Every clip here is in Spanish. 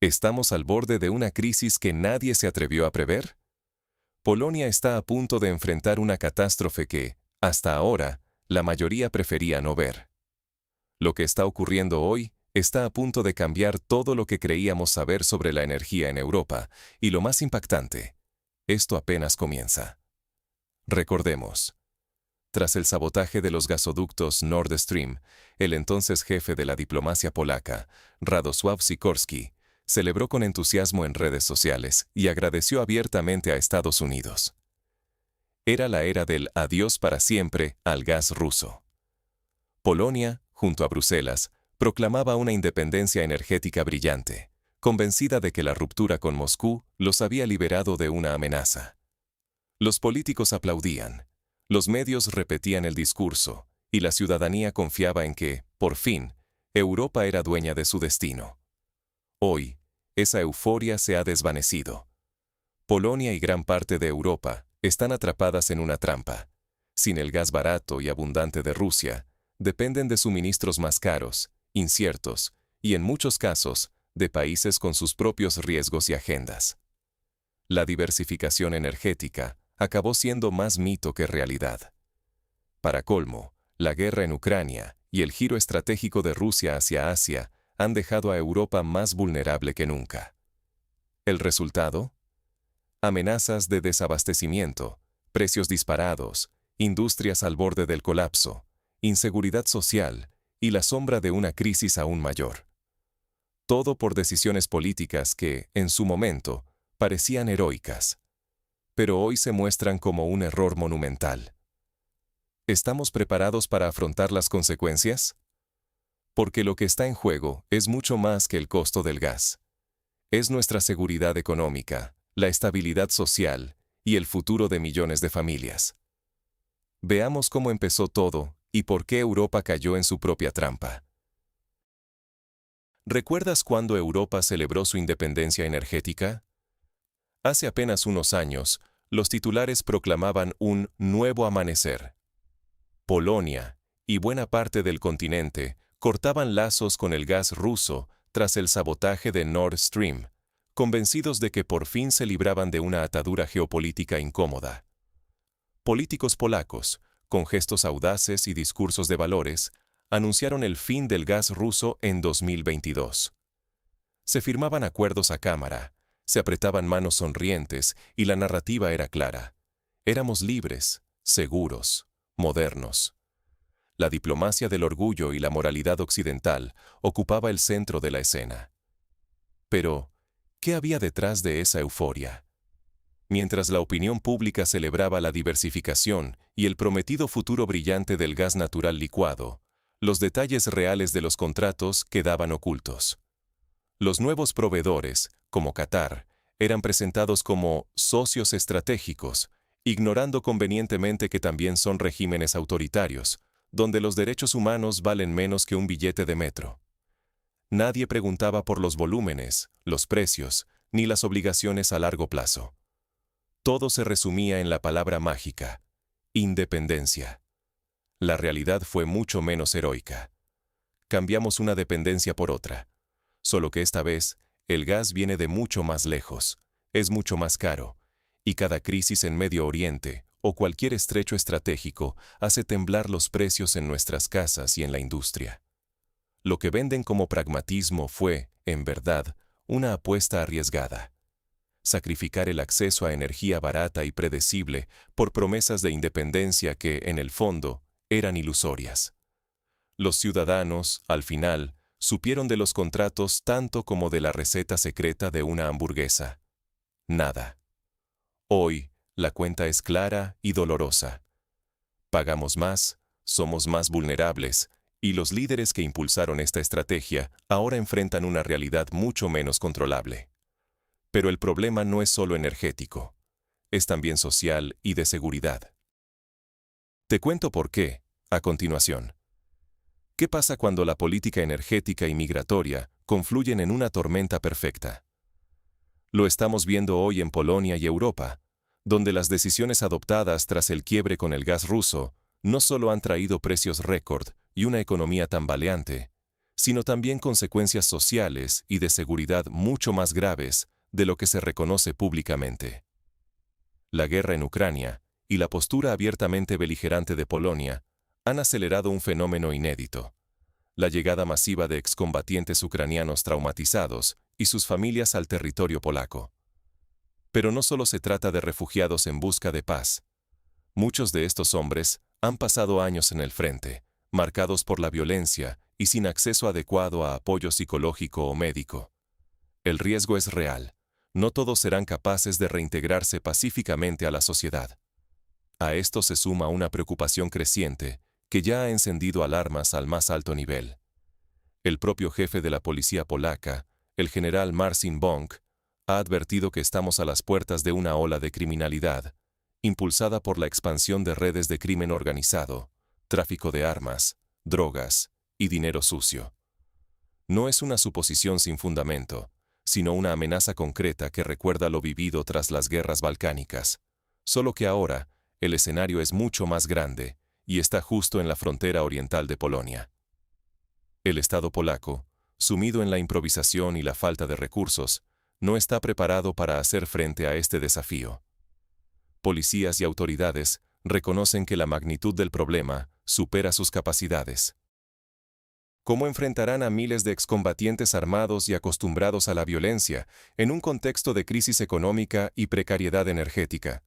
¿Estamos al borde de una crisis que nadie se atrevió a prever? Polonia está a punto de enfrentar una catástrofe que, hasta ahora, la mayoría prefería no ver. Lo que está ocurriendo hoy está a punto de cambiar todo lo que creíamos saber sobre la energía en Europa, y lo más impactante, esto apenas comienza. Recordemos. Tras el sabotaje de los gasoductos Nord Stream, el entonces jefe de la diplomacia polaca, Radosław Sikorski, celebró con entusiasmo en redes sociales y agradeció abiertamente a Estados Unidos. Era la era del adiós para siempre al gas ruso. Polonia, junto a Bruselas, proclamaba una independencia energética brillante, convencida de que la ruptura con Moscú los había liberado de una amenaza. Los políticos aplaudían, los medios repetían el discurso, y la ciudadanía confiaba en que, por fin, Europa era dueña de su destino. Hoy, esa euforia se ha desvanecido. Polonia y gran parte de Europa están atrapadas en una trampa. Sin el gas barato y abundante de Rusia, dependen de suministros más caros, inciertos, y en muchos casos, de países con sus propios riesgos y agendas. La diversificación energética acabó siendo más mito que realidad. Para colmo, la guerra en Ucrania y el giro estratégico de Rusia hacia Asia han dejado a Europa más vulnerable que nunca. ¿El resultado? Amenazas de desabastecimiento, precios disparados, industrias al borde del colapso, inseguridad social y la sombra de una crisis aún mayor. Todo por decisiones políticas que, en su momento, parecían heroicas, pero hoy se muestran como un error monumental. ¿Estamos preparados para afrontar las consecuencias? Porque lo que está en juego es mucho más que el costo del gas. Es nuestra seguridad económica, la estabilidad social y el futuro de millones de familias. Veamos cómo empezó todo y por qué Europa cayó en su propia trampa. ¿Recuerdas cuándo Europa celebró su independencia energética? Hace apenas unos años, los titulares proclamaban un nuevo amanecer. Polonia y buena parte del continente cortaban lazos con el gas ruso tras el sabotaje de Nord Stream, convencidos de que por fin se libraban de una atadura geopolítica incómoda. Políticos polacos, con gestos audaces y discursos de valores, anunciaron el fin del gas ruso en 2022. Se firmaban acuerdos a cámara, se apretaban manos sonrientes y la narrativa era clara. Éramos libres, seguros, modernos. La diplomacia del orgullo y la moralidad occidental ocupaba el centro de la escena. Pero, ¿qué había detrás de esa euforia? Mientras la opinión pública celebraba la diversificación y el prometido futuro brillante del gas natural licuado, los detalles reales de los contratos quedaban ocultos. Los nuevos proveedores, como Qatar, eran presentados como socios estratégicos, ignorando convenientemente que también son regímenes autoritarios, donde los derechos humanos valen menos que un billete de metro. Nadie preguntaba por los volúmenes, los precios, ni las obligaciones a largo plazo. Todo se resumía en la palabra mágica: independencia. La realidad fue mucho menos heroica. Cambiamos una dependencia por otra. Solo que esta vez, el gas viene de mucho más lejos, es mucho más caro, y cada crisis en Medio Oriente o cualquier estrecho estratégico hace temblar los precios en nuestras casas y en la industria. Lo que venden como pragmatismo fue, en verdad, una apuesta arriesgada. Sacrificar el acceso a energía barata y predecible por promesas de independencia que, en el fondo, eran ilusorias. Los ciudadanos, al final, supieron de los contratos tanto como de la receta secreta de una hamburguesa. Nada. Hoy, la cuenta es clara y dolorosa. Pagamos más, somos más vulnerables, y los líderes que impulsaron esta estrategia ahora enfrentan una realidad mucho menos controlable. Pero el problema no es solo energético, es también social y de seguridad. Te cuento por qué, a continuación. ¿Qué pasa cuando la política energética y migratoria confluyen en una tormenta perfecta? Lo estamos viendo hoy en Polonia y Europa, donde las decisiones adoptadas tras el quiebre con el gas ruso no solo han traído precios récord y una economía tambaleante, sino también consecuencias sociales y de seguridad mucho más graves de lo que se reconoce públicamente. La guerra en Ucrania y la postura abiertamente beligerante de Polonia han acelerado un fenómeno inédito: la llegada masiva de excombatientes ucranianos traumatizados y sus familias al territorio polaco. Pero no solo se trata de refugiados en busca de paz. Muchos de estos hombres han pasado años en el frente, marcados por la violencia y sin acceso adecuado a apoyo psicológico o médico. El riesgo es real. No todos serán capaces de reintegrarse pacíficamente a la sociedad. A esto se suma una preocupación creciente que ya ha encendido alarmas al más alto nivel. El propio jefe de la policía polaca, el general Marcin Bąk, ha advertido que estamos a las puertas de una ola de criminalidad, impulsada por la expansión de redes de crimen organizado, tráfico de armas, drogas y dinero sucio. No es una suposición sin fundamento, sino una amenaza concreta que recuerda lo vivido tras las guerras balcánicas, solo que ahora el escenario es mucho más grande y está justo en la frontera oriental de Polonia. El Estado polaco, sumido en la improvisación y la falta de recursos, no está preparado para hacer frente a este desafío. Policías y autoridades reconocen que la magnitud del problema supera sus capacidades. ¿Cómo enfrentarán a miles de excombatientes armados y acostumbrados a la violencia en un contexto de crisis económica y precariedad energética?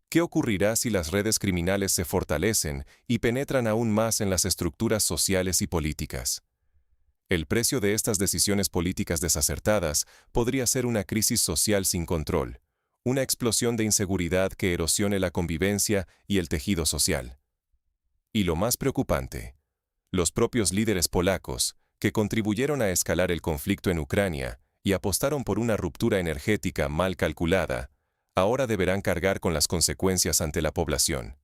¿Qué ocurrirá si las redes criminales se fortalecen y penetran aún más en las estructuras sociales y políticas? El precio de estas decisiones políticas desacertadas podría ser una crisis social sin control, una explosión de inseguridad que erosione la convivencia y el tejido social. Y lo más preocupante, los propios líderes polacos, que contribuyeron a escalar el conflicto en Ucrania y apostaron por una ruptura energética mal calculada, ahora deberán cargar con las consecuencias ante la población.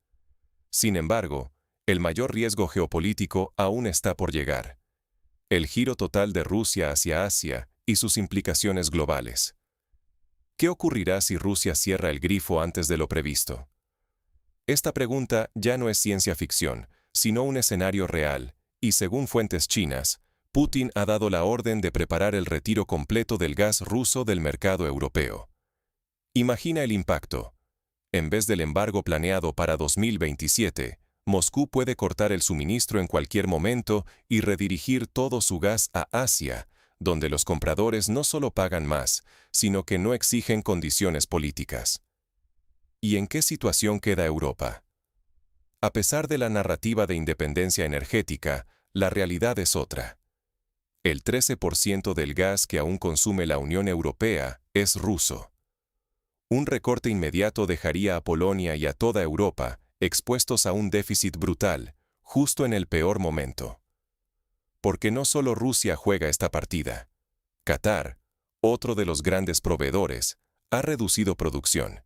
Sin embargo, el mayor riesgo geopolítico aún está por llegar: el giro total de Rusia hacia Asia y sus implicaciones globales. ¿Qué ocurrirá si Rusia cierra el grifo antes de lo previsto? Esta pregunta ya no es ciencia ficción, sino un escenario real, y según fuentes chinas, Putin ha dado la orden de preparar el retiro completo del gas ruso del mercado europeo. Imagina el impacto. En vez del embargo planeado para 2027, Moscú puede cortar el suministro en cualquier momento y redirigir todo su gas a Asia, donde los compradores no solo pagan más, sino que no exigen condiciones políticas. ¿Y en qué situación queda Europa? A pesar de la narrativa de independencia energética, la realidad es otra. El 13% del gas que aún consume la Unión Europea es ruso. Un recorte inmediato dejaría a Polonia y a toda Europa expuestos a un déficit brutal, justo en el peor momento. Porque no solo Rusia juega esta partida. Qatar, otro de los grandes proveedores, ha reducido producción.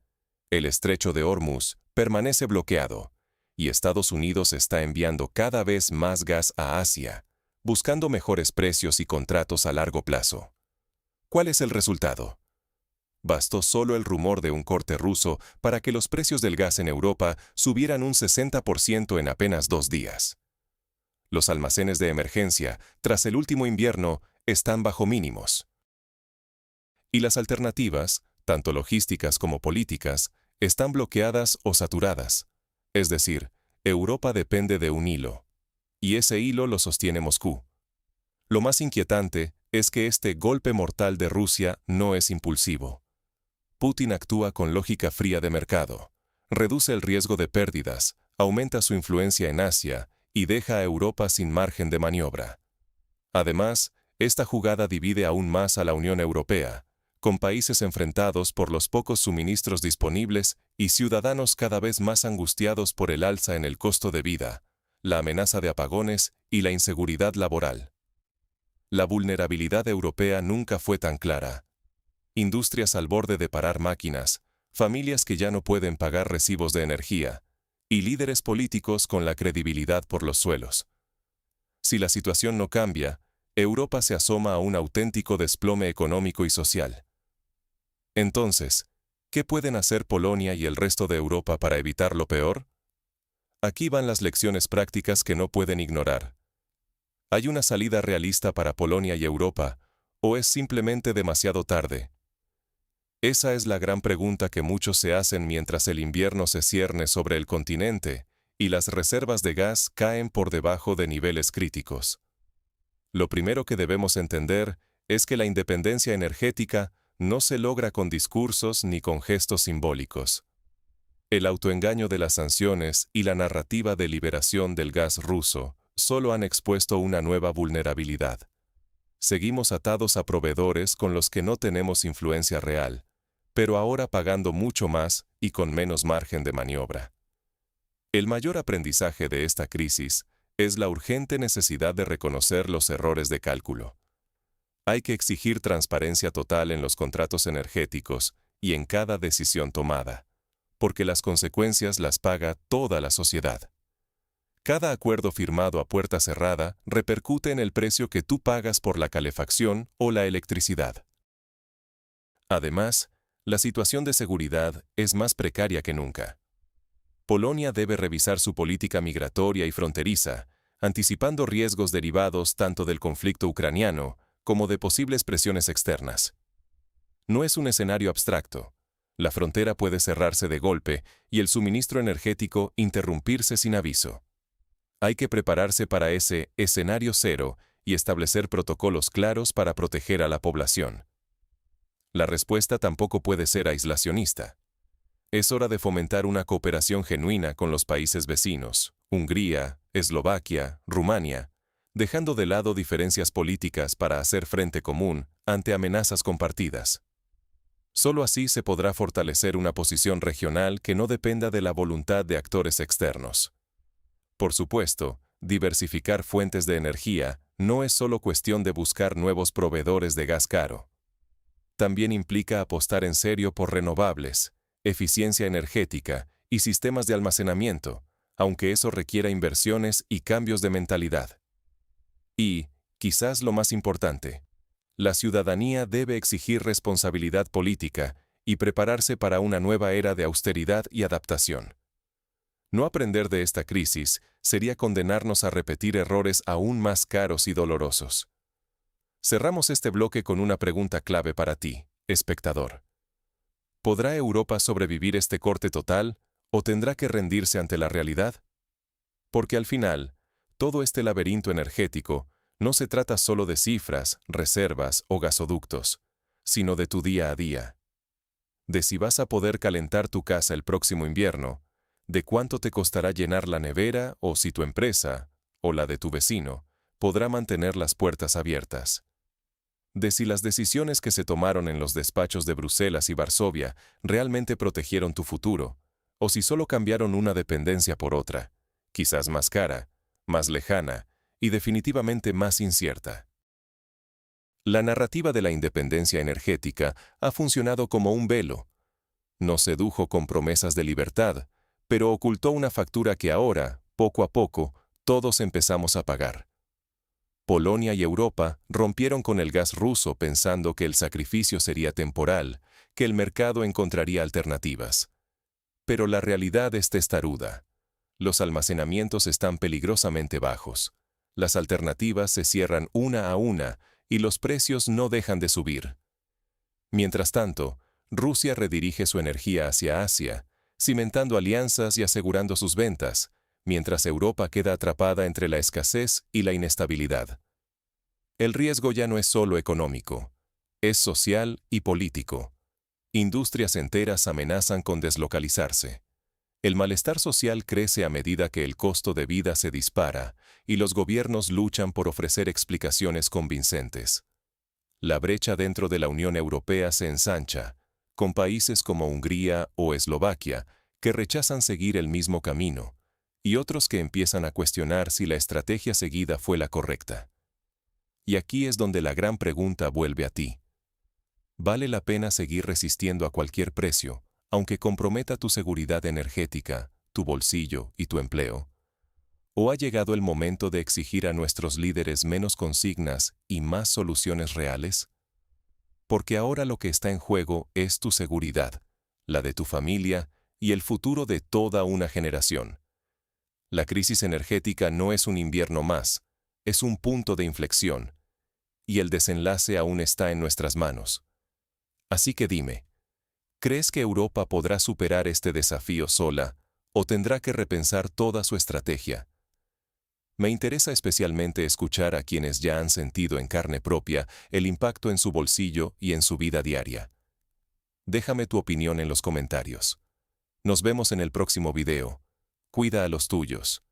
El estrecho de Hormuz permanece bloqueado, y Estados Unidos está enviando cada vez más gas a Asia, buscando mejores precios y contratos a largo plazo. ¿Cuál es el resultado? Bastó solo el rumor de un corte ruso para que los precios del gas en Europa subieran un 60% en apenas 2 días. Los almacenes de emergencia, tras el último invierno, están bajo mínimos. Y las alternativas, tanto logísticas como políticas, están bloqueadas o saturadas. Es decir, Europa depende de un hilo. Y ese hilo lo sostiene Moscú. Lo más inquietante es que este golpe mortal de Rusia no es impulsivo. Putin actúa con lógica fría de mercado, reduce el riesgo de pérdidas, aumenta su influencia en Asia y deja a Europa sin margen de maniobra. Además, esta jugada divide aún más a la Unión Europea, con países enfrentados por los pocos suministros disponibles y ciudadanos cada vez más angustiados por el alza en el costo de vida, la amenaza de apagones y la inseguridad laboral. La vulnerabilidad europea nunca fue tan clara. Industrias al borde de parar máquinas, familias que ya no pueden pagar recibos de energía, y líderes políticos con la credibilidad por los suelos. Si la situación no cambia, Europa se asoma a un auténtico desplome económico y social. Entonces, ¿qué pueden hacer Polonia y el resto de Europa para evitar lo peor? Aquí van las lecciones prácticas que no pueden ignorar. ¿Hay una salida realista para Polonia y Europa, o es simplemente demasiado tarde? Esa es la gran pregunta que muchos se hacen mientras el invierno se cierne sobre el continente y las reservas de gas caen por debajo de niveles críticos. Lo primero que debemos entender es que la independencia energética no se logra con discursos ni con gestos simbólicos. El autoengaño de las sanciones y la narrativa de liberación del gas ruso solo han expuesto una nueva vulnerabilidad. Seguimos atados a proveedores con los que no tenemos influencia real, pero ahora pagando mucho más y con menos margen de maniobra. El mayor aprendizaje de esta crisis es la urgente necesidad de reconocer los errores de cálculo. Hay que exigir transparencia total en los contratos energéticos y en cada decisión tomada, porque las consecuencias las paga toda la sociedad. Cada acuerdo firmado a puerta cerrada repercute en el precio que tú pagas por la calefacción o la electricidad. Además, la situación de seguridad es más precaria que nunca. Polonia debe revisar su política migratoria y fronteriza, anticipando riesgos derivados tanto del conflicto ucraniano como de posibles presiones externas. No es un escenario abstracto. La frontera puede cerrarse de golpe y el suministro energético interrumpirse sin aviso. Hay que prepararse para ese escenario cero y establecer protocolos claros para proteger a la población. La respuesta tampoco puede ser aislacionista. Es hora de fomentar una cooperación genuina con los países vecinos, Hungría, Eslovaquia, Rumania, dejando de lado diferencias políticas para hacer frente común ante amenazas compartidas. Solo así se podrá fortalecer una posición regional que no dependa de la voluntad de actores externos. Por supuesto, diversificar fuentes de energía no es solo cuestión de buscar nuevos proveedores de gas caro. También implica apostar en serio por renovables, eficiencia energética y sistemas de almacenamiento, aunque eso requiera inversiones y cambios de mentalidad. Y, quizás lo más importante, la ciudadanía debe exigir responsabilidad política y prepararse para una nueva era de austeridad y adaptación. No aprender de esta crisis sería condenarnos a repetir errores aún más caros y dolorosos. Cerramos este bloque con una pregunta clave para ti, espectador. ¿Podrá Europa sobrevivir este corte total o tendrá que rendirse ante la realidad? Porque al final, todo este laberinto energético no se trata solo de cifras, reservas o gasoductos, sino de tu día a día. De si vas a poder calentar tu casa el próximo invierno, de cuánto te costará llenar la nevera o si tu empresa, o la de tu vecino, podrá mantener las puertas abiertas. De si las decisiones que se tomaron en los despachos de Bruselas y Varsovia realmente protegieron tu futuro, o si solo cambiaron una dependencia por otra, quizás más cara, más lejana y definitivamente más incierta. La narrativa de la independencia energética ha funcionado como un velo. Nos sedujo con promesas de libertad, pero ocultó una factura que ahora, poco a poco, todos empezamos a pagar. Polonia y Europa rompieron con el gas ruso pensando que el sacrificio sería temporal, que el mercado encontraría alternativas. Pero la realidad es testaruda. Los almacenamientos están peligrosamente bajos. Las alternativas se cierran una a una y los precios no dejan de subir. Mientras tanto, Rusia redirige su energía hacia Asia, cimentando alianzas y asegurando sus ventas, mientras Europa queda atrapada entre la escasez y la inestabilidad. El riesgo ya no es solo económico, es social y político. Industrias enteras amenazan con deslocalizarse. El malestar social crece a medida que el costo de vida se dispara y los gobiernos luchan por ofrecer explicaciones convincentes. La brecha dentro de la Unión Europea se ensancha, con países como Hungría o Eslovaquia que rechazan seguir el mismo camino, y otros que empiezan a cuestionar si la estrategia seguida fue la correcta. Y aquí es donde la gran pregunta vuelve a ti. ¿Vale la pena seguir resistiendo a cualquier precio, aunque comprometa tu seguridad energética, tu bolsillo y tu empleo? ¿O ha llegado el momento de exigir a nuestros líderes menos consignas y más soluciones reales? Porque ahora lo que está en juego es tu seguridad, la de tu familia y el futuro de toda una generación. La crisis energética no es un invierno más, es un punto de inflexión, y el desenlace aún está en nuestras manos. Así que dime, ¿crees que Europa podrá superar este desafío sola o tendrá que repensar toda su estrategia? Me interesa especialmente escuchar a quienes ya han sentido en carne propia el impacto en su bolsillo y en su vida diaria. Déjame tu opinión en los comentarios. Nos vemos en el próximo video. Cuida a los tuyos.